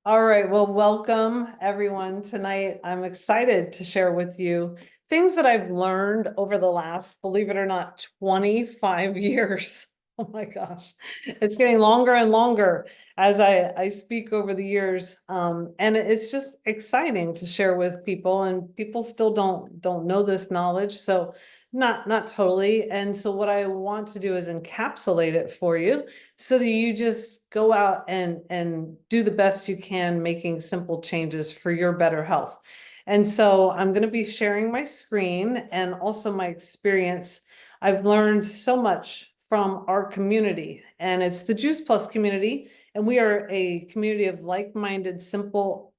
All right, well, welcome everyone tonight. I'm excited to share with you things that I've learned over the last, believe it or not, 25 years. Oh my gosh, it's getting longer and longer as I speak over the years. And it's just exciting to share with people, and people still don't know this knowledge. So not totally. And so what I want to do is encapsulate it for you so that you just go out and do the best you can, making simple changes for your better health. And so I'm going to be sharing my screen and also my experience. I've learned so much from our community, and it's the Juice Plus community, and we are a community of like-minded, simple,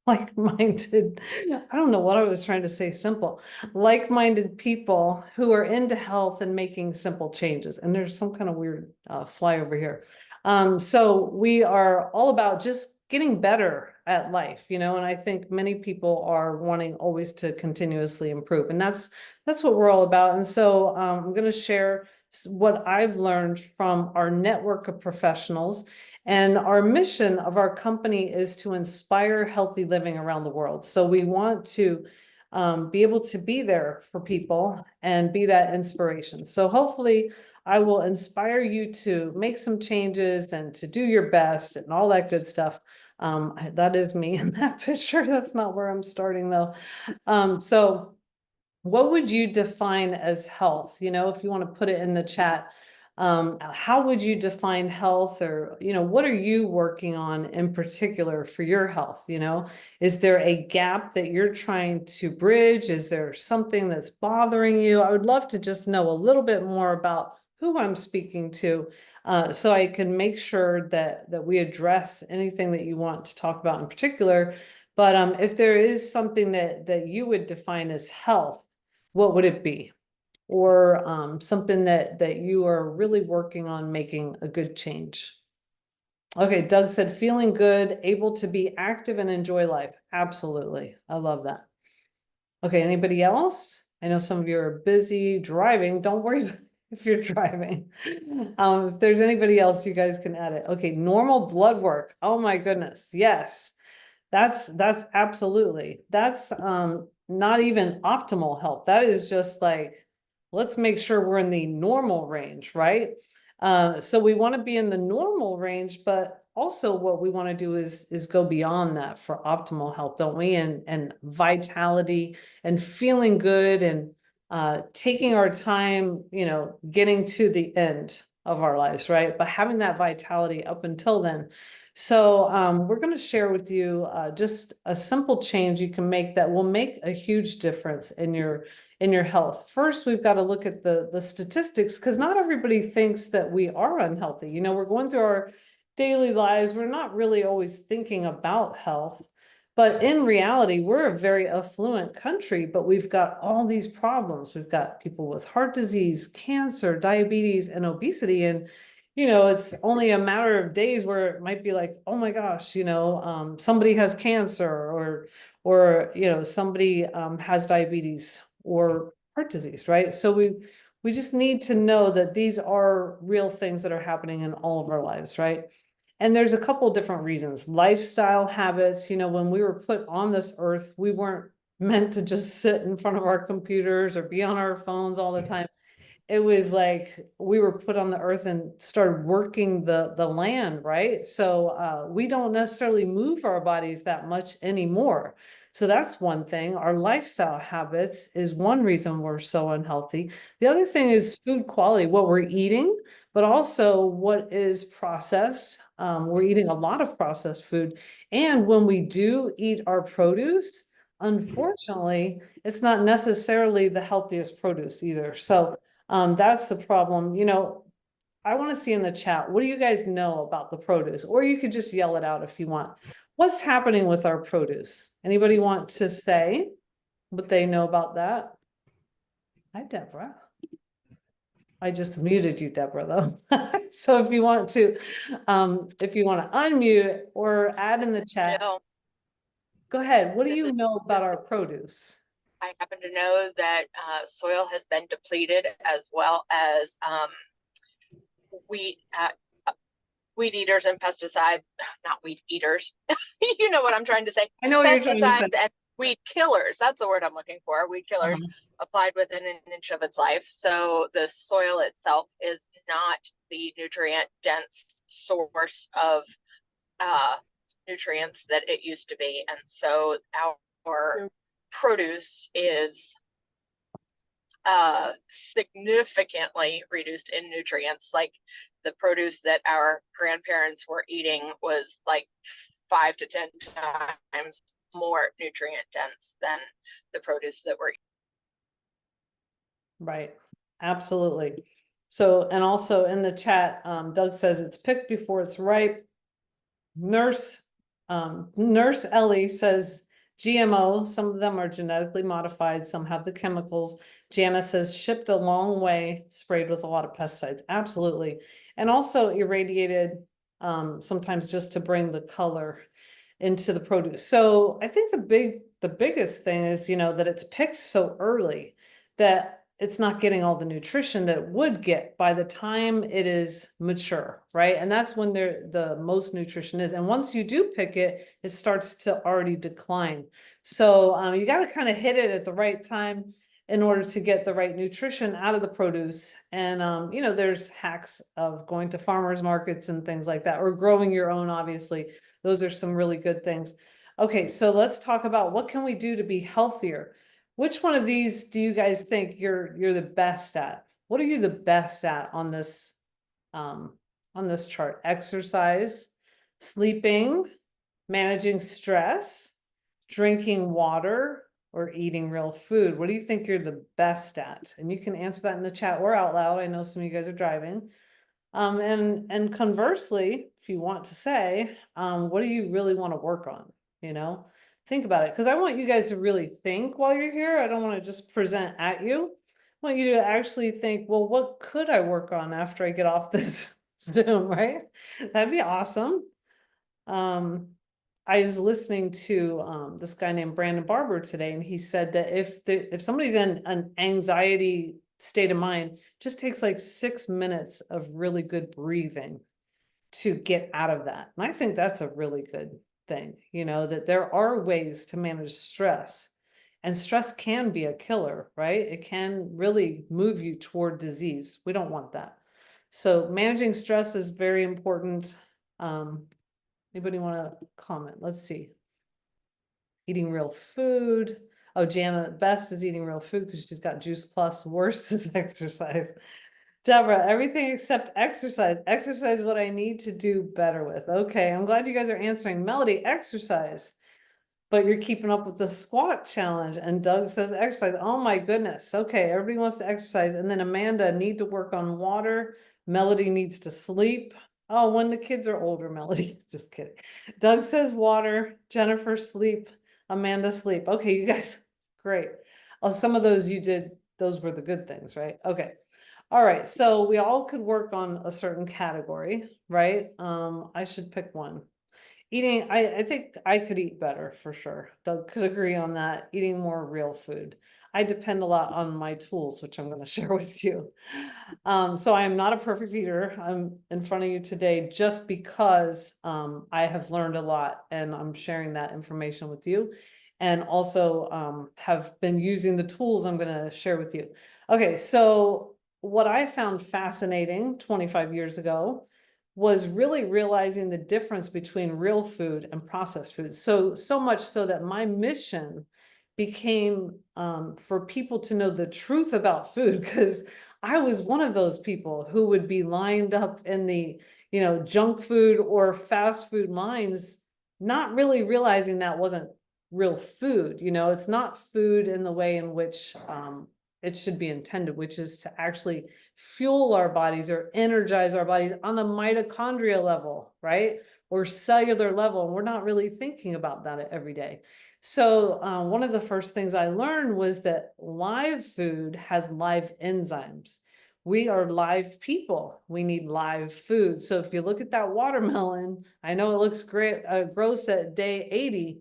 like-minded, I don't know what I was trying to say, simple, like-minded people who are into health and making simple changes. And there's some kind of weird fly over here. So we are all about just getting better at life, and I think many people are wanting always to continuously improve, and that's what we're all about. And so I'm going to share what I've learned from our network of professionals. And our mission of our company is to inspire healthy living around the world. So we want to be able to be there for people and be that inspiration. So hopefully I will inspire you to make some changes and to do your best and all that good stuff. That is me in that picture. That's not where I'm starting though. So what would you define as health? If you want to put it in the chat, how would you define health, or, what are you working on in particular for your health? Is there a gap that you're trying to bridge? Is there something that's bothering you? I would love to just know a little bit more about who I'm speaking to, so I can make sure that we address anything that you want to talk about in particular. But if there is something that you would define as health, what would it be? Or something that you are really working on making a good change. Okay, Doug said feeling good, able to be active and enjoy life. Absolutely. I love that. Okay, anybody else? I know some of you are busy driving. Don't worry if you're driving. If there's anybody else, you guys can add it. Okay, normal blood work. Oh my goodness. Yes. That's absolutely. That's not even optimal health. That is just like, let's make sure we're in the normal range, right? So we want to be in the normal range, but also what we want to do is go beyond that for optimal health, don't we? And vitality and feeling good, and taking our time, getting to the end of our lives, right? But having that vitality up until then. So we're going to share with you just a simple change you can make that will make a huge difference in your health. First, we've got to look at the statistics, because not everybody thinks that we are unhealthy. We're going through our daily lives. We're not really always thinking about health. But in reality, we're a very affluent country, but we've got all these problems. We've got people with heart disease, cancer, diabetes, and obesity. And it's only a matter of days where it might be like, oh my gosh, somebody has cancer, or somebody has diabetes or heart disease, right? So we just need to know that these are real things that are happening in all of our lives, right? And there's a couple of different reasons. Lifestyle habits, when we were put on this earth, we weren't meant to just sit in front of our computers or be on our phones all the time. It was like we were put on the earth and started working the land, right? So we don't necessarily move our bodies that much anymore. So that's one thing. Our lifestyle habits is one reason we're so unhealthy. The other thing is food quality, what we're eating, but also what is processed. We're eating a lot of processed food. And when we do eat our produce, unfortunately, it's not necessarily the healthiest produce either. So that's the problem. I want to see in the chat, what do you guys know about the produce? Or you could just yell it out if you want. What's happening with our produce? Anybody want to say what they know about that? Hi, Deborah. I just muted you, Deborah, though. So if you want to unmute or add in the chat, No, go ahead. What do this you is, know about our produce? I happen to know that soil has been depleted, as well as wheat. weed eaters and pesticides, not weed eaters. You know what I'm trying to say. I know what you're trying to say. Pesticides and weed killers. That's the word I'm looking for. Weed killers applied within an inch of its life. So the soil itself is not the nutrient dense source of nutrients that it used to be. And so our produce is significantly reduced in nutrients. Like the produce that our grandparents were eating was like 5 to 10 times more nutrient dense than the produce that we're eating. Right, absolutely. So, and also in the chat, Doug says it's picked before it's ripe. Nurse Ellie says GMO, some of them are genetically modified, some have the chemicals. Jana says shipped a long way, sprayed with a lot of pesticides. Absolutely. And also irradiated, sometimes just to bring the color into the produce. So I think the biggest thing is, that it's picked so early that it's not getting all the nutrition that it would get by the time it is mature, right? And that's when the most nutrition is. And once you do pick it, it starts to already decline. So you got to kind of hit it at the right time in order to get the right nutrition out of the produce. And there's hacks of going to farmers markets and things like that, or growing your own, obviously. Those are some really good things. Okay, so let's talk about what can we do to be healthier. Which one of these do you guys think you're the best at? What are you the best at on this chart? Exercise, sleeping, managing stress, drinking water, or eating real food? What do you think you're the best at? And you can answer that in the chat or out loud. I know some of you guys are driving. And conversely, if you want to say, what do you really want to work on? Think about it, because I want you guys to really think while you're here. I don't want to just present at you. I want you to actually think, well, what could I work on after I get off this Zoom, right? That'd be awesome. I was listening to this guy named Brandon Barber today, and he said that if somebody's in an anxiety state of mind, just takes like 6 minutes of really good breathing to get out of that. And I think that's a really good thing, that there are ways to manage stress, and stress can be a killer, right? It can really move you toward disease. We don't want that. So managing stress is very important. Anybody want to comment? Let's see. Eating real food. Oh, Jana, best is eating real food because she's got Juice Plus. Worst is exercise. Deborah, everything except exercise. Exercise what I need to do better with. Okay, I'm glad you guys are answering. Melody, exercise. But you're keeping up with the squat challenge. And Doug says exercise. Oh my goodness. Okay, everybody wants to exercise. And then Amanda, need to work on water. Melody needs to sleep. Oh, when the kids are older, Melody. Just kidding. Doug says water. Jennifer, sleep. Amanda, sleep. Okay, you guys, great. Oh, some of those you did, those were the good things, right? Okay. All right, so we all could work on a certain category, right? I should pick one. Eating, I think I could eat better for sure. Doug could agree on that. Eating more real food. I depend a lot on my tools, which I'm going to share with you. So I am not a perfect eater. I'm in front of you today just because I have learned a lot, and I'm sharing that information with you, and also have been using the tools I'm going to share with you. Okay, so what I found fascinating 25 years ago was really realizing the difference between real food and processed food. So much so that my mission became for people to know the truth about food, because I was one of those people who would be lined up in the, junk food or fast food lines, not really realizing that wasn't real food. It's not food in the way in which it should be intended, which is to actually fuel our bodies or energize our bodies on a mitochondria level, right? Or cellular level. And we're not really thinking about that every day. So one of the first things I learned was that live food has live enzymes. We are live people. We need live food. So if you look at that watermelon, I know it looks great, gross at day 80,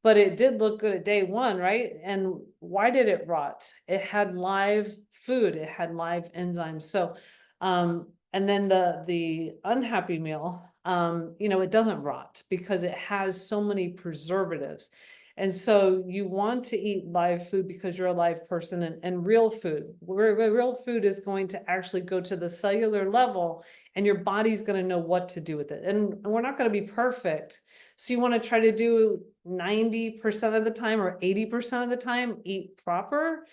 but it did look good at day 1, right? And why did it rot? It had live food. It had live enzymes. So, and then the unhappy meal, it doesn't rot because it has so many preservatives. And so you want to eat live food because you're a live person, and real food. Real food is going to actually go to the cellular level, and your body's going to know what to do with it. And we're not going to be perfect. So you want to try to do 90% of the time or 80% of the time, eat proper.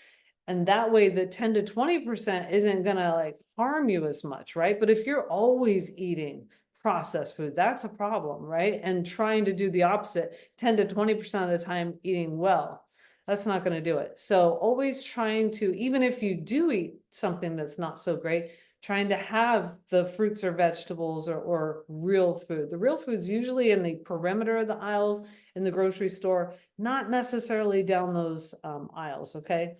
And that way the 10 to 20% isn't gonna like harm you as much, right? But if you're always eating processed food, that's a problem, right? And trying to do the opposite, 10 to 20% of the time eating well, that's not gonna do it. So always trying to, even if you do eat something that's not so great, trying to have the fruits or vegetables or real food. The real food's usually in the perimeter of the aisles in the grocery store, not necessarily down those aisles, okay?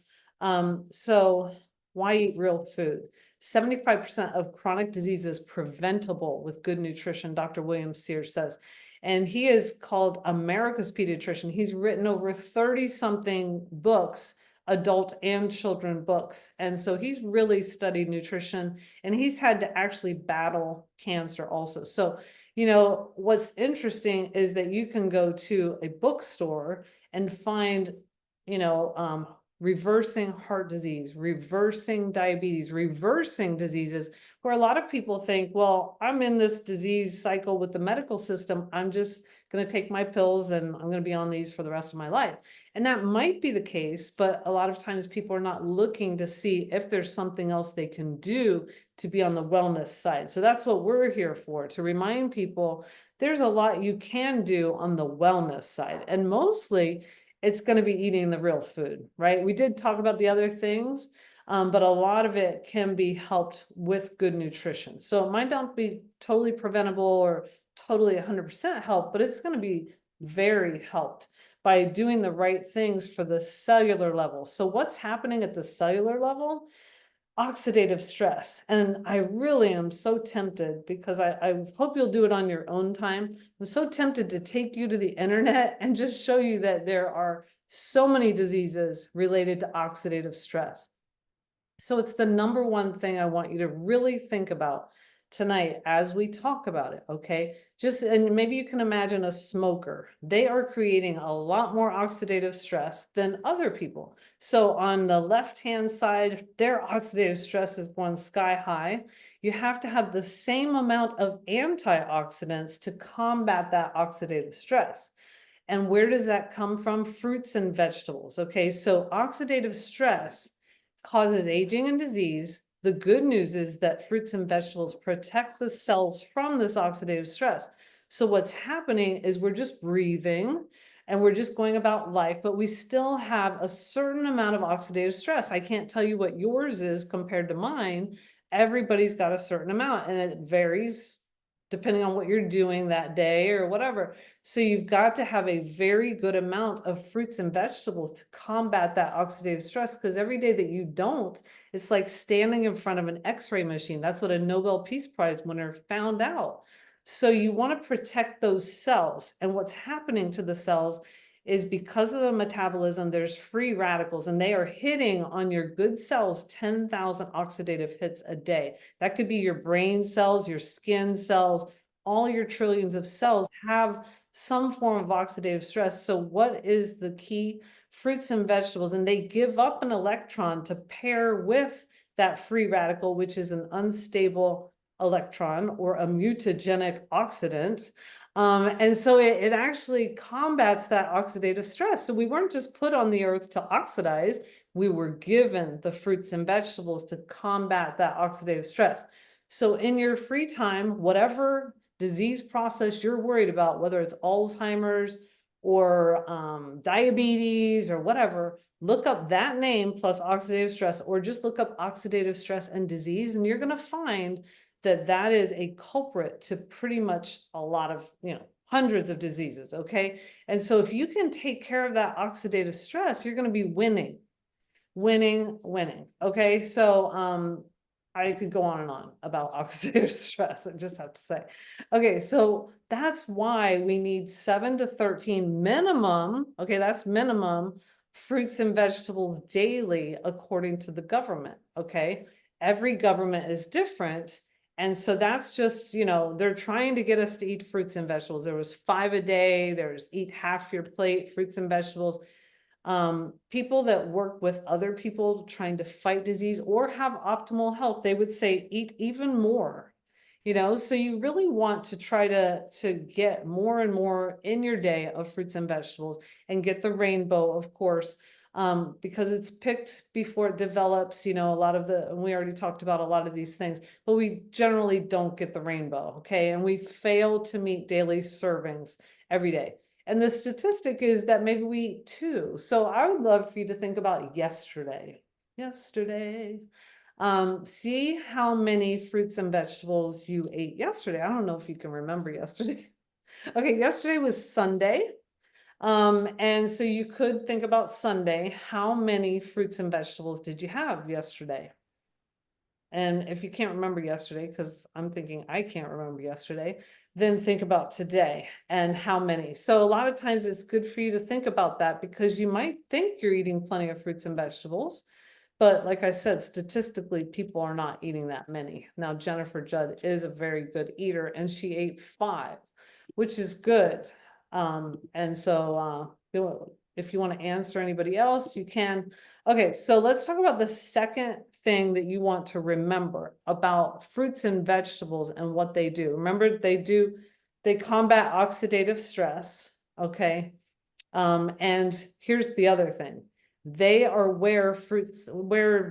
So why eat real food? 75% of chronic disease is preventable with good nutrition, Dr. William Sears says. And he is called America's pediatrician. He's written over 30 something books, adult and children books. And so he's really studied nutrition, and he's had to actually battle cancer also. So, what's interesting is that you can go to a bookstore and find, reversing heart disease, reversing diabetes, reversing diseases, where a lot of people think, well, I'm in this disease cycle with the medical system. I'm just going to take my pills and I'm going to be on these for the rest of my life. And that might be the case, but a lot of times people are not looking to see if there's something else they can do to be on the wellness side. So that's what we're here for, to remind people there's a lot you can do on the wellness side. And mostly it's going to be eating the real food, right? We did talk about the other things, but a lot of it can be helped with good nutrition. So it might not be totally preventable or totally 100% help, but it's going to be very helped by doing the right things for the cellular level. So what's happening at the cellular level? Oxidative stress. And I really am so tempted, because I hope you'll do it on your own time. I'm so tempted to take you to the internet and just show you that there are so many diseases related to oxidative stress. So it's the number one thing I want you to really think about tonight as we talk about it, okay? And maybe you can imagine a smoker. They are creating a lot more oxidative stress than other people. So on the left-hand side, their oxidative stress is going sky high. You have to have the same amount of antioxidants to combat that oxidative stress. And where does that come from? Fruits and vegetables, okay? So oxidative stress causes aging and disease. The good news is that fruits and vegetables protect the cells from this oxidative stress. So what's happening is we're just breathing and we're just going about life, but we still have a certain amount of oxidative stress. I can't tell you what yours is compared to mine. Everybody's got a certain amount, and it varies depending on what you're doing that day or whatever. So you've got to have a very good amount of fruits and vegetables to combat that oxidative stress, because every day that you don't, it's like standing in front of an X-ray machine. That's what a Nobel Peace Prize winner found out. So you want to protect those cells. And what's happening to the cells is, because of the metabolism, there's free radicals, and they are hitting on your good cells 10,000 oxidative hits a day. That could be your brain cells, your skin cells, all your trillions of cells have some form of oxidative stress. So what is the key? Fruits and vegetables, and they give up an electron to pair with that free radical, which is an unstable electron or a mutagenic oxidant. And so it actually combats that oxidative stress. So we weren't just put on the earth to oxidize, we were given the fruits and vegetables to combat that oxidative stress. So in your free time, whatever disease process you're worried about, whether it's Alzheimer's or diabetes or whatever, look up that name plus oxidative stress, or just look up oxidative stress and disease, and you're going to find that that is a culprit to pretty much a lot of, hundreds of diseases, okay? And so if you can take care of that oxidative stress, you're going to be winning, okay? So I could go on and on about oxidative stress, I just have to say. Okay, so that's why we need 7 to 13 minimum, okay, that's minimum, fruits and vegetables daily according to the government, okay? Every government is different. And so that's just, they're trying to get us to eat fruits and vegetables. There was 5 a day, there's eat half your plate, fruits and vegetables. People that work with other people trying to fight disease or have optimal health, they would say eat even more. So you really want to try to get more and more in your day of fruits and vegetables, and get the rainbow, of course, because it's picked before it develops. A lot of and we already talked about a lot of these things, but we generally don't get the rainbow. Okay. And we fail to meet daily servings every day. And the statistic is that maybe we eat 2. So I would love for you to think about yesterday. See how many fruits and vegetables you ate yesterday. I don't know if you can remember yesterday. Okay, yesterday was Sunday. And so you could think about Sunday. How many fruits and vegetables did you have yesterday? And if you can't remember yesterday, because I'm thinking I can't remember yesterday, then think about today and how many. So a lot of times it's good for you to think about that, because you might think you're eating plenty of fruits and vegetables. But like I said, statistically, people are not eating that many. Now, Jennifer Judd is a very good eater, and she ate 5, which is good. And so if you want to answer anybody else, you can. Okay, so let's talk about the second thing that you want to remember about fruits and vegetables and what they do. Remember, they combat oxidative stress. Okay. And here's the other thing. They are where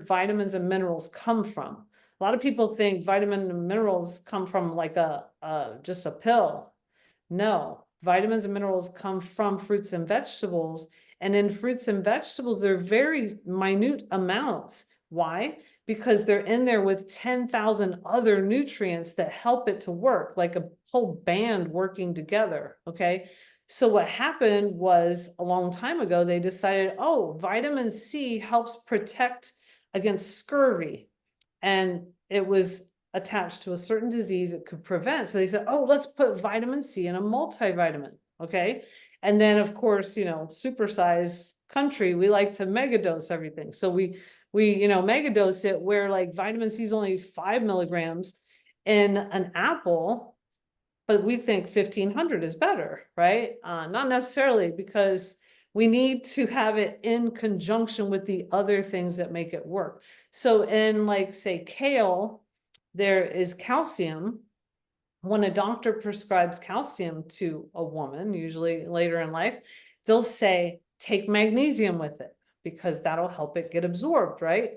vitamins and minerals come from. A lot of people think vitamin and minerals come from like just a pill. No, vitamins and minerals come from fruits and vegetables. And in fruits and vegetables, they're very minute amounts. Why? Because they're in there with 10,000 other nutrients that help it to work, like a whole band working together. Okay. So what happened was, a long time ago, they decided, oh, vitamin C helps protect against scurvy. And it was attached to a certain disease it could prevent. So they said, oh, let's put vitamin C in a multivitamin. Okay. And then, of course, supersize country, we like to megadose everything. So we megadose it, where like vitamin C is only 5 milligrams in an apple, but we think 1,500 is better, right? Not necessarily, because we need to have it in conjunction with the other things that make it work. So in, like, say, kale, there is calcium. When a doctor prescribes calcium to a woman, usually later in life, they'll say, take magnesium with it, because that'll help it get absorbed, right?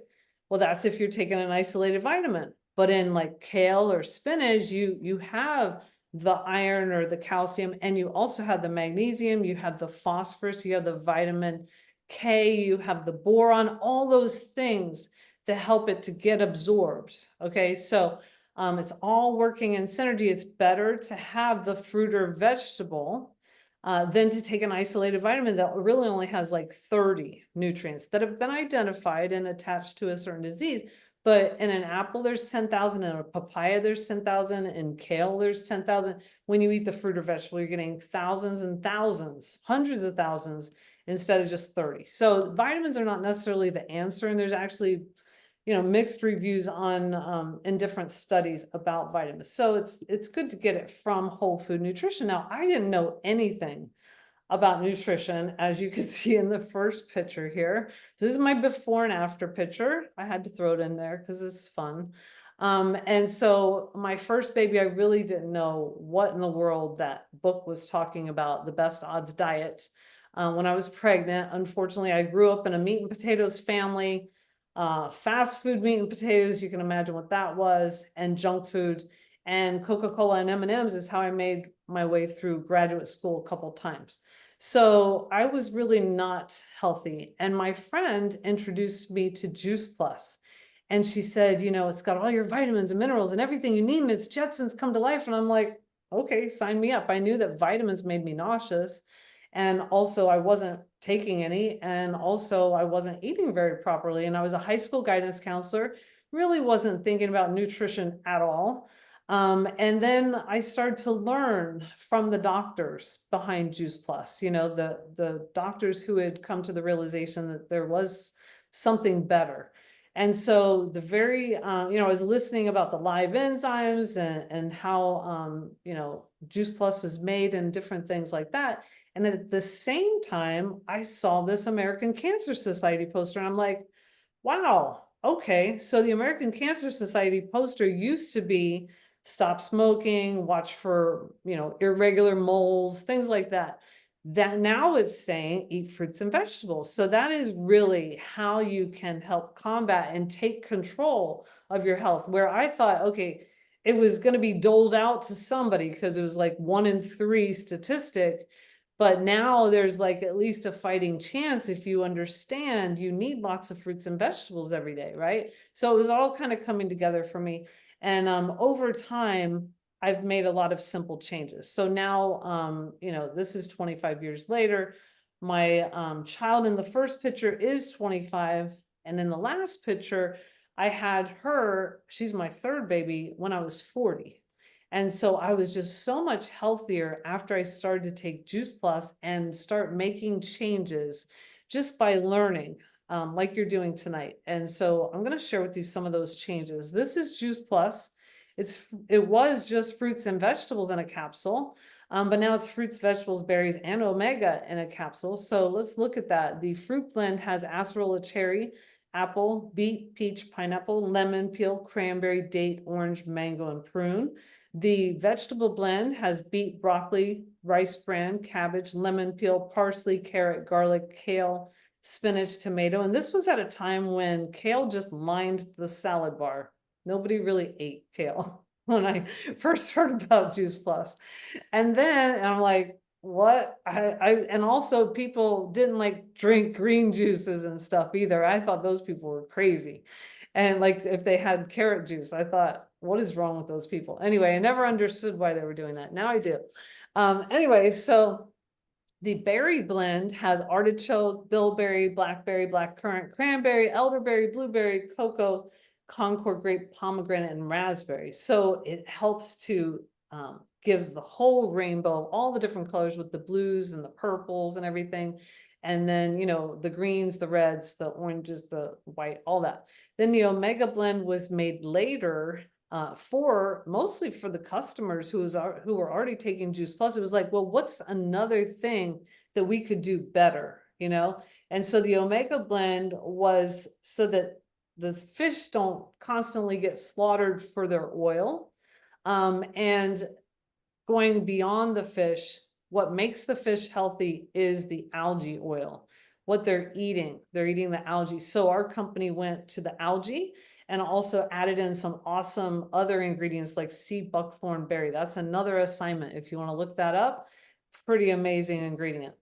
Well, that's if you're taking an isolated vitamin. But in like kale or spinach, you have the iron or the calcium, and you also have the magnesium, you have the phosphorus, you have the vitamin K, you have the boron, all those things that help it to get absorbed. Okay, so it's all working in synergy. It's better to have the fruit or vegetable than to take an isolated vitamin that really only has like 30 nutrients that have been identified and attached to a certain disease. But in an apple, there's 10,000. In a papaya, there's 10,000. In kale, there's 10,000. When you eat the fruit or vegetable, you're getting thousands and thousands, hundreds of thousands, instead of just 30. So vitamins are not necessarily the answer. And there's actually, mixed reviews on in different studies about vitamins. So it's good to get it from whole food nutrition. Now, I didn't know anything about nutrition, as you can see in the first picture here. This is my before and after picture. I had to throw it in there because it's fun. And so my first baby, I really didn't know what in the world that book was talking about, the best odds diet. When I was pregnant, unfortunately, I grew up in a meat and potatoes family. Fast food meat and potatoes, you can imagine what that was, and junk food, and Coca-Cola and M&Ms is how I made my way through graduate school a couple times. So I was really not healthy. And my friend introduced me to Juice Plus. And she said, it's got all your vitamins and minerals and everything you need, and it's Jetsons come to life. And I'm like, okay, sign me up. I knew that vitamins made me nauseous. And also I wasn't taking any, and also I wasn't eating very properly. And I was a high school guidance counselor, really wasn't thinking about nutrition at all. And then I started to learn from the doctors behind Juice Plus, the doctors who had come to the realization that there was something better. And so the very, I was listening about the live enzymes and how, Juice Plus is made and different things like that. And at the same time, I saw this American Cancer Society poster, and I'm like, wow, okay. So the American Cancer Society poster used to be stop smoking, watch for, irregular moles, things like that. That now is saying eat fruits and vegetables. So that is really how you can help combat and take control of your health. Where I thought, okay, it was going to be doled out to somebody because it was like 1 in 3 statistic. But now there's like at least a fighting chance if you understand you need lots of fruits and vegetables every day, right? So it was all kind of coming together for me. And over time, I've made a lot of simple changes. So now, this is 25 years later. My child in the first picture is 25. And in the last picture, I had her, she's my third baby, when I was 40. And so I was just so much healthier after I started to take Juice Plus and start making changes just by learning, like you're doing tonight. And so I'm going to share with you some of those changes. This is Juice Plus. It was just fruits and vegetables in a capsule, but now it's fruits, vegetables, berries, and omega in a capsule. So let's look at that. The fruit blend has acerola cherry, apple, beet, peach, pineapple, lemon, peel, cranberry, date, orange, mango, and prune. The vegetable blend has beet, broccoli, rice bran, cabbage, lemon peel, parsley, carrot, garlic, kale, spinach, tomato. And this was at a time when kale just lined the salad bar. Nobody really ate kale when I first heard about Juice Plus. And then I'm like, what? And also people didn't like drink green juices and stuff either. I thought those people were crazy. And like if they had carrot juice, I thought, what is wrong with those people? Anyway, I never understood why they were doing that. Now I do. Anyway, so the berry blend has artichoke, bilberry, blackberry, blackcurrant, cranberry, elderberry, blueberry, cocoa, Concord grape, pomegranate, and raspberry. So it helps to give the whole rainbow, all the different colors with the blues and the purples and everything. And then, the greens, the reds, the oranges, the white, all that. Then the Omega blend was made later for mostly for the customers who were already taking Juice Plus. It was like, well, what's another thing that we could do better, And so the Omega blend was so that the fish don't constantly get slaughtered for their oil. And going beyond the fish, what makes the fish healthy is the algae oil. What they're eating the algae. So our company went to the algae and also added in some awesome other ingredients like sea buckthorn berry. That's another assignment if you want to look that up. Pretty amazing ingredient.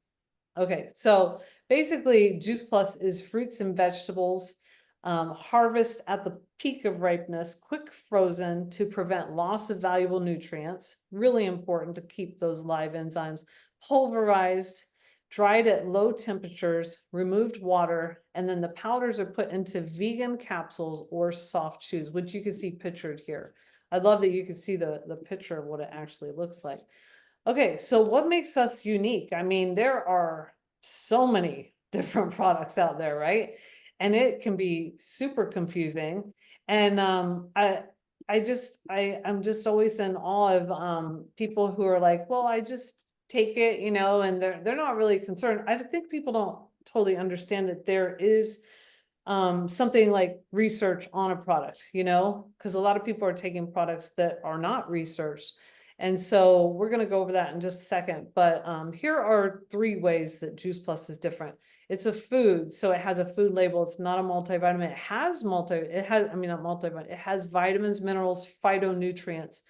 Okay, so basically Juice Plus is fruits and vegetables, harvest at the peak of ripeness, quick frozen to prevent loss of valuable nutrients. Really important to keep those live enzymes. Pulverized, dried at low temperatures, removed water, and then the powders are put into vegan capsules or soft chews, which you can see pictured here. I love that you can see the picture of what it actually looks like. Okay, so what makes us unique? I mean, there are so many different products out there, right? And it can be super confusing. And I'm just always in awe of people who are like, well, I just take it, and they're not really concerned. I think people don't totally understand that there is something like research on a product, because a lot of people are taking products that are not researched. And so we're going to go over that in just a second. But here are 3 ways that Juice Plus is different. It's a food, so it has a food label. It's not a multivitamin. It has not multivitamin. It has vitamins, minerals, phytonutrients.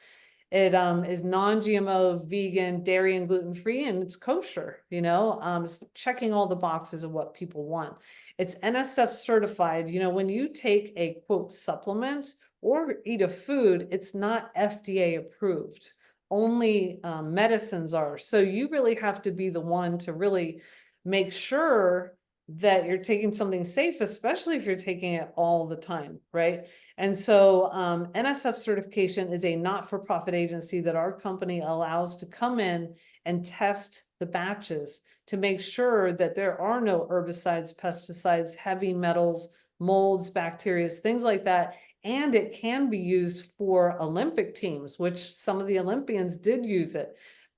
It is non-GMO, vegan, dairy and gluten-free, and it's kosher, it's checking all the boxes of what people want. It's NSF certified. When you take a quote supplement or eat a food, it's not FDA approved. Only medicines are. So you really have to be the one to really make sure that you're taking something safe, especially if you're taking it all the time, right? And so NSF certification is a not-for-profit agency that our company allows to come in and test the batches to make sure that there are no herbicides, pesticides, heavy metals, molds, bacteria, things like that. And it can be used for Olympic teams, which some of the Olympians did use it.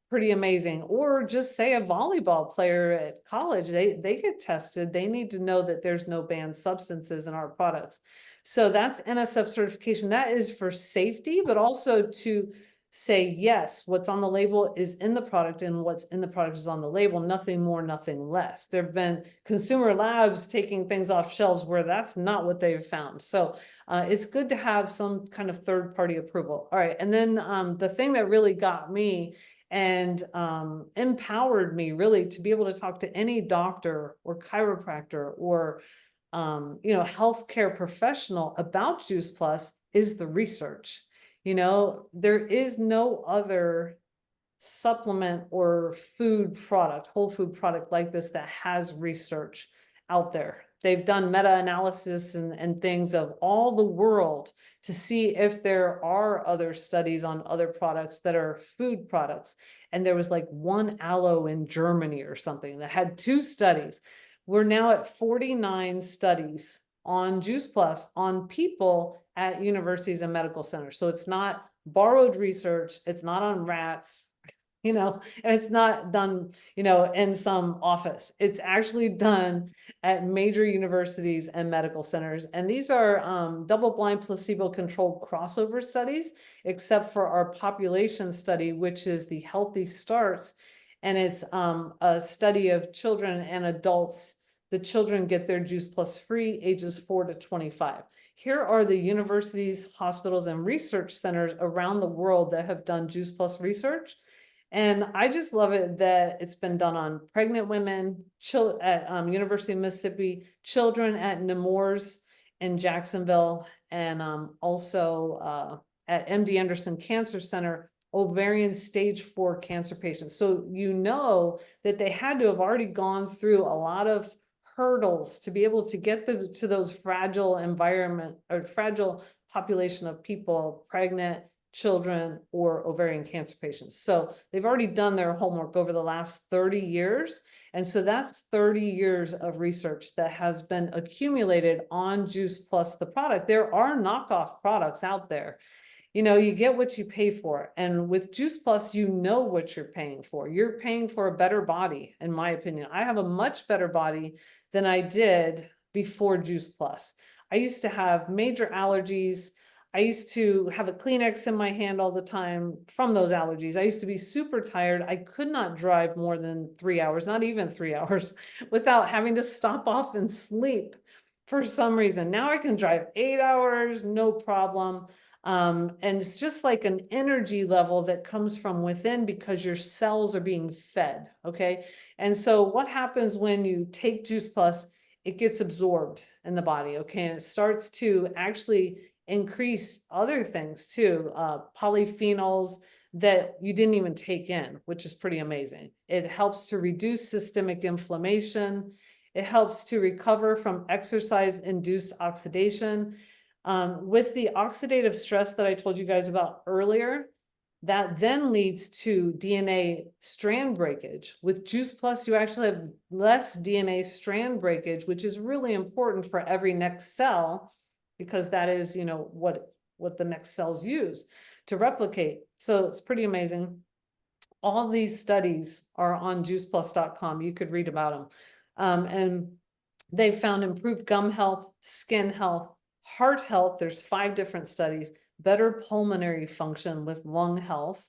Pretty amazing. Or just say a volleyball player at college, they get tested. They need to know that there's no banned substances in our products. So that's NSF certification. That is for safety, but also to say, yes, what's on the label is in the product and what's in the product is on the label, nothing more, nothing less. There've been consumer labs taking things off shelves where that's not what they've found. So it's good to have some kind of third-party approval. All right, and then the thing that really got me and empowered me really to be able to talk to any doctor or chiropractor or healthcare professional about Juice Plus is the research. There is no other supplement or food product, whole food product like this that has research out there. They've done meta-analysis and things of all the world to see if there are other studies on other products that are food products. And there was like one aloe in Germany or something that had 2 studies. We're now at 49 studies on Juice Plus on people at universities and medical centers. So it's not borrowed research, it's not on rats, and it's not done, in some office. It's actually done at major universities and medical centers. And these are double-blind, placebo-controlled crossover studies, except for our population study, which is the Healthy Starts. And it's a study of children and adults. The children get their Juice Plus free, ages 4 to 25. Here are the universities, hospitals, and research centers around the world that have done Juice Plus research. And I just love it that it's been done on pregnant women, at University of Mississippi, children at Nemours in Jacksonville, and also at MD Anderson Cancer Center, ovarian stage 4 cancer patients. So that they had to have already gone through a lot of hurdles to be able to get to those fragile environment or fragile population of people, pregnant, children, or ovarian cancer patients. So they've already done their homework over the last 30 years. And so that's 30 years of research that has been accumulated on Juice Plus, the product. There are knockoff products out there. You get what you pay for. And with Juice Plus, you know what you're paying for. You're paying for a better body, in my opinion. I have a much better body than I did before Juice Plus. I used to have major allergies. I used to have a Kleenex in my hand all the time from those allergies. I used to be super tired. I could not drive more than 3 hours, not even 3 hours, without having to stop off and sleep for some reason. Now I can drive 8 hours, no problem. And it's just like an energy level that comes from within because your cells are being fed, okay? And so what happens when you take Juice Plus, it gets absorbed in the body, okay? And it starts to actually increase other things too, polyphenols that you didn't even take in, which is pretty amazing. It helps to reduce systemic inflammation. It helps to recover from exercise-induced oxidation. With the oxidative stress that I told you guys about earlier, that then leads to DNA strand breakage. With Juice Plus, you actually have less DNA strand breakage, which is really important for every next cell, because that is, what the next cells use to replicate. So it's pretty amazing. All these studies are on juiceplus.com. You could read about them. And they found improved gum health, skin health, heart health. There's 5 different studies, better pulmonary function with lung health,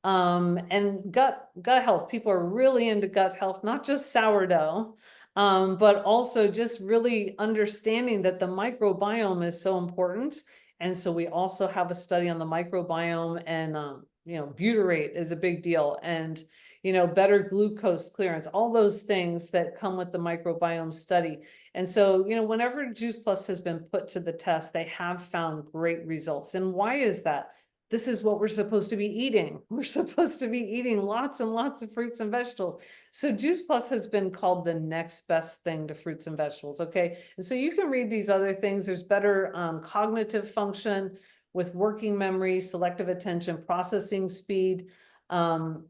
and gut health. People are really into gut health, not just sourdough, but also just really understanding that the microbiome is so important. And so we also have a study on the microbiome, and butyrate is a big deal, and better glucose clearance, all those things that come with the microbiome study. And so, whenever Juice Plus has been put to the test, they have found great results. And why is that? This is what we're supposed to be eating. We're supposed to be eating lots and lots of fruits and vegetables. So Juice Plus has been called the next best thing to fruits and vegetables, okay? And so you can read these other things. There's better cognitive function with working memory, selective attention, processing speed,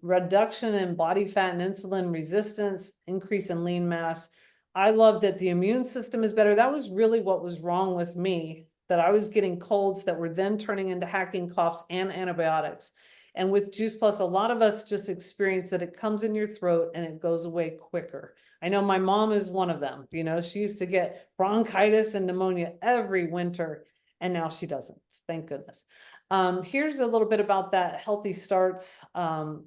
reduction in body fat and insulin resistance, increase in lean mass, I love that the immune system is better. That was really what was wrong with me, that I was getting colds that were then turning into hacking coughs and antibiotics. And with Juice Plus, a lot of us just experience that it comes in your throat and it goes away quicker. I know my mom is one of them. You know, she used to get bronchitis and pneumonia every winter, and now she doesn't. Thank goodness. Here's a little bit about that Healthy Starts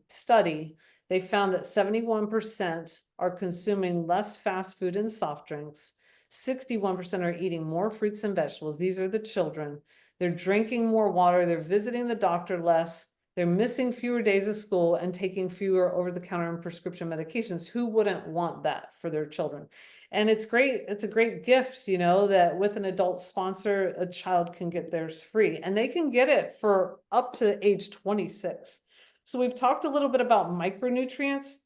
study. They found that 71% are consuming less fast food and soft drinks. 61% are eating more fruits and vegetables. These are the children. They're drinking more water. They're visiting the doctor less. They're missing fewer days of school and taking fewer over-the-counter and prescription medications. Who wouldn't want that for their children? And it's great. It's a great gift, you know, that with an adult sponsor, a child can get theirs free, and they can get it for up to age 26. So we've talked a little bit about micronutrients.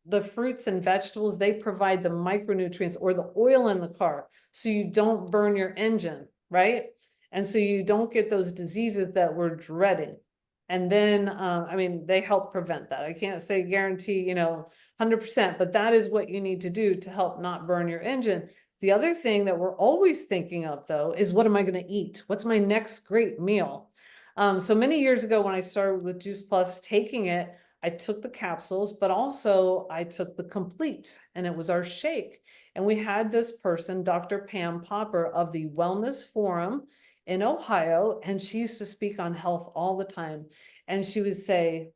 The fruits and vegetables, they provide the micronutrients or the oil in the car, so you don't burn your engine, right? And so you don't get those diseases that we're dreading. And then, I mean, they help prevent that. I can't say guarantee, you know, 100%, but that is what you need to do to help not burn your engine. The other thing that we're always thinking of, though, is what am I going to eat? What's my next great meal? So many years ago, when I started with Juice Plus, taking it, I took the capsules, but also I took the complete, and it was our shake. And we had this person, Dr. Pam Popper of the Wellness Forum in Ohio, and she used to speak on health all the time. And she would say,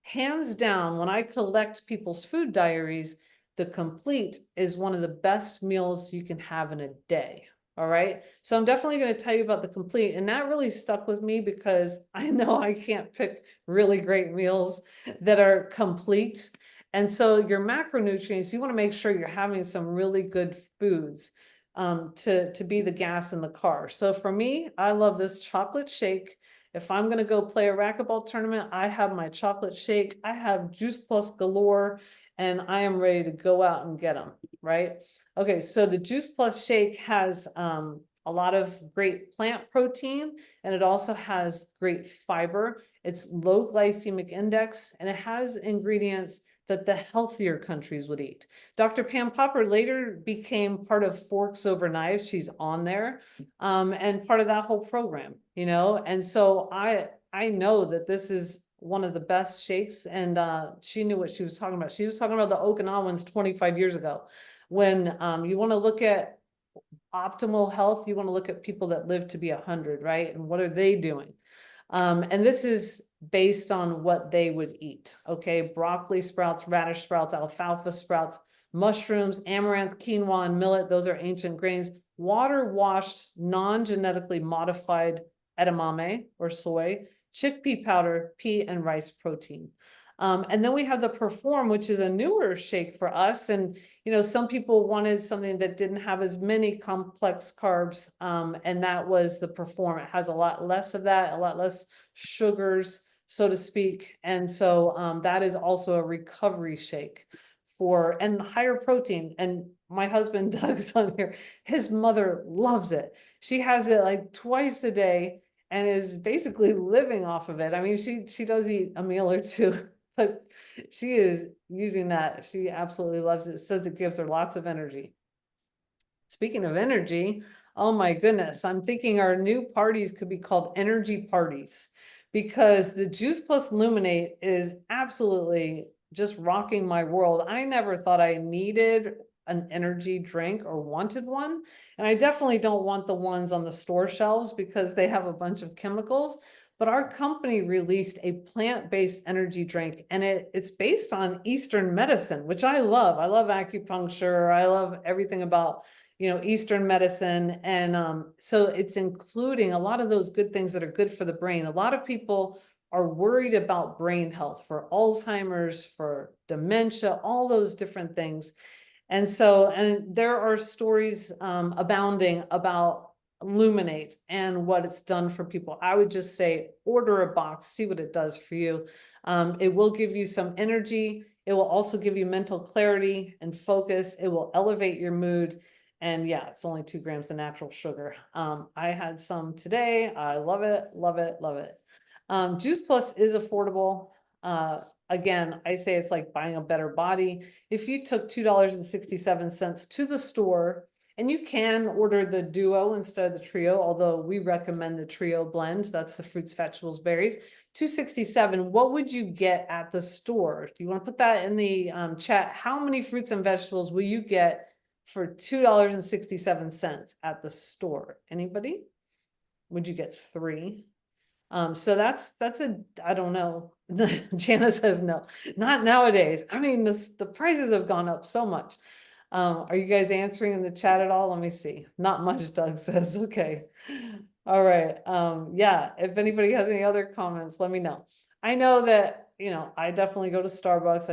hands down, when I collect people's food diaries, the complete is one of the best meals you can have in a day. All right. So I'm definitely going to tell you about the complete. And that really stuck with me because I know I can't pick really great meals that are complete. And so your macronutrients, you want to make sure you're having some really good foods to be the gas in the car. So for me, I love this chocolate shake. If I'm going to go play a racquetball tournament, I have my chocolate shake. I have Juice Plus galore, and I am ready to go out and get them, right? Okay, so the Juice Plus shake has a lot of great plant protein, and it also has great fiber. It's low glycemic index, and it has ingredients that the healthier countries would eat. Dr. Pam Popper later became part of Forks Over Knives. She's on there, and part of that whole program, you know? And so I know that this is one of the best shakes, and she knew what she was talking about. She was talking about the Okinawans 25 years ago. When you want to look at optimal health, you want to look at people that live to be 100, right? And what are they doing? And this is based on what they would eat. Okay, broccoli sprouts, radish sprouts, alfalfa sprouts, mushrooms, amaranth, quinoa, and millet. Those are ancient grains. Water washed, non-genetically modified edamame or soy, chickpea powder, pea and rice protein. And then we have the Perform, which is a newer shake for us. And, you know, some people wanted something that didn't have as many complex carbs. And that was the Perform. It has a lot less of that, a lot less sugars, so to speak. And so that is also a recovery shake and higher protein. And my husband Doug's on here. His mother loves it. She has it like twice a day and is basically living off of it. I mean, she does eat a meal or two, but she is using that. She absolutely loves it. Says it gives her lots of energy. Speaking of energy, oh my goodness, I'm thinking our new parties could be called energy parties, because the Juice Plus Luminate is absolutely just rocking my world. I never thought I needed an energy drink or wanted one. And I definitely don't want the ones on the store shelves because they have a bunch of chemicals. But our company released a plant-based energy drink, and it's based on Eastern medicine, which I love. I love acupuncture. I love everything about, you know, Eastern medicine. And so it's including a lot of those good things that are good for the brain. A lot of people are worried about brain health for Alzheimer's, for dementia, all those different things. And so, and there are stories abounding about Luminate and what it's done for people. I would just say order a box, see what it does for you. It will give you some energy. It will also give you mental clarity and focus. It will elevate your mood. And yeah, it's only 2 grams of natural sugar. I had some today. I love it, love it, love it. Juice Plus is affordable. again, I say it's like buying a better body. If you took $2.67 to the store, and you can order the duo instead of the trio, although we recommend the trio blend, that's the fruits, vegetables, berries. $2.67, what would you get at the store? Do you want to put that in the chat? How many fruits and vegetables will you get for $2.67 at the store? Anybody? Would you get 3? So that's I don't know. Jana says no, not nowadays. I mean, the prices have gone up so much. Are you guys answering in the chat at all? Let me see. Not much, Doug says. Okay. All right. Yeah, if anybody has any other comments, let me know. I know that, I definitely go to Starbucks.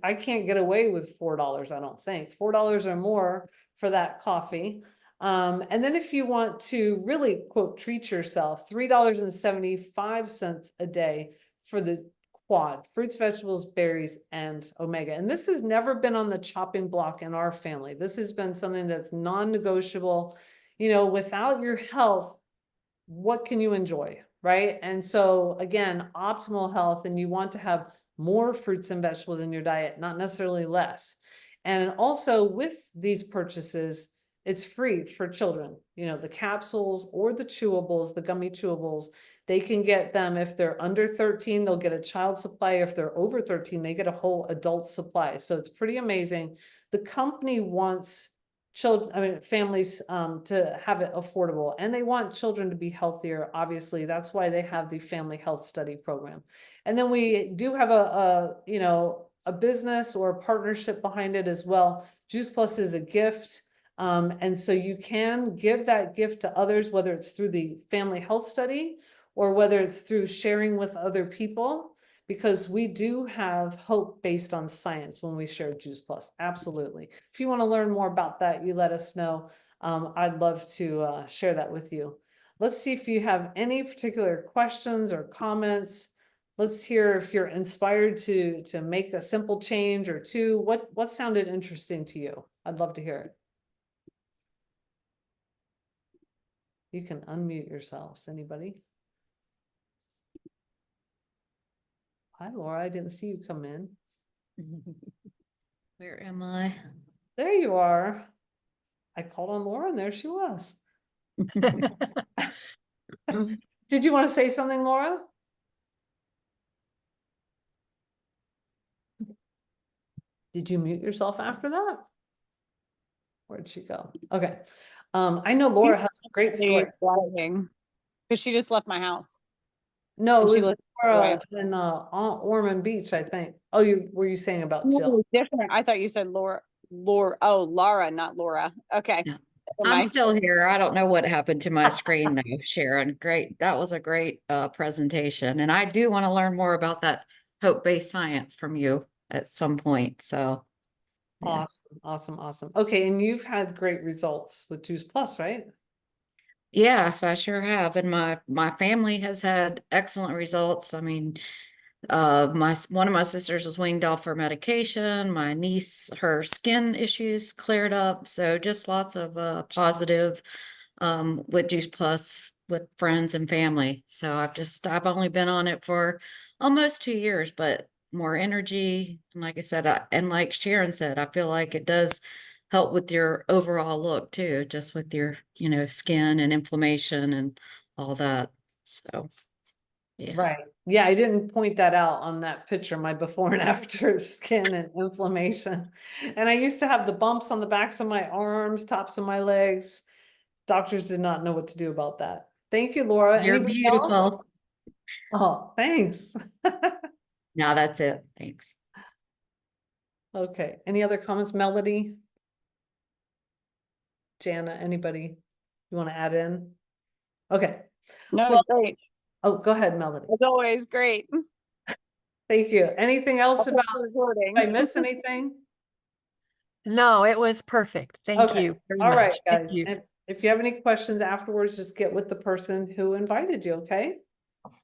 I can't get away with $4, I don't think. $4 or more for that coffee. And then if you want to really quote treat yourself, $3.75 a day for the quad, fruits, vegetables, berries, and omega. And this has never been on the chopping block in our family. This has been something that's non-negotiable. Without your health, what can you enjoy, right? And so again, optimal health, and you want to have more fruits and vegetables in your diet, not necessarily less. And also with these purchases, it's free for children. The capsules or the chewables, the gummy chewables, they can get them if they're under 13, they'll get a child supply. If they're over 13, they get a whole adult supply. So it's pretty amazing. The company wants families to have it affordable, and they want children to be healthier. Obviously, that's why they have the family health study program. And then we do have a business or a partnership behind it as well. Juice Plus is a gift. And so you can give that gift to others, whether it's through the family health study or whether it's through sharing with other people, because we do have hope based on science when we share Juice Plus. Absolutely. If you want to learn more about that, you let us know. I'd love to share that with you. Let's see if you have any particular questions or comments. Let's hear if you're inspired to make a simple change or two. What sounded interesting to you? I'd love to hear it. You can unmute yourselves. Anybody? Hi, Laura. I didn't see you come in. Where am I? There you are. I called on Laura and there she was. Did you want to say something, Laura? Did you mute yourself after that? Where'd she go? Okay. I know Laura has a great story. Because she just left my house. No, it And she was lived Laura in Ormond Beach, I think. Oh, were you saying about Jill? Different. I thought you said Laura. Oh, Laura, not Laura. Okay. Yeah. Never I'm mind. still here. I don't know what happened to my screen though, Sharon. Great. That was a great presentation. And I do want to learn more about that hope-based science from you at some point. So yeah. Awesome, awesome, awesome. Okay, and you've had great results with Juice Plus, right? Yes, I sure have. And my family has had excellent results. I mean, one of my sisters was weaned off her medication. My niece, her skin issues cleared up. So just lots of positive with Juice Plus with friends and family. So I've only been on it for almost 2 years, but more energy. And like I said, and like Sharon said, I feel like it does help with your overall look too, just with your, skin and inflammation and all that. So yeah. Right. Yeah, I didn't point that out on that picture, my before and after skin and inflammation. And I used to have the bumps on the backs of my arms, tops of my legs. Doctors did not know what to do about that. Thank you, Laura. You're Anybody else? beautiful. Oh, thanks. No, that's it. Thanks. Okay. Any other comments? Melody? Jana, anybody you want to add in? Okay. No, Well, great. oh, go ahead, Melody. As always, great. Thank you. Anything else about, recording. did I miss anything? No, it was perfect. Thank Okay. you very All much. right, Thank guys. you. And if you have any questions afterwards, just get with the person who invited you, okay?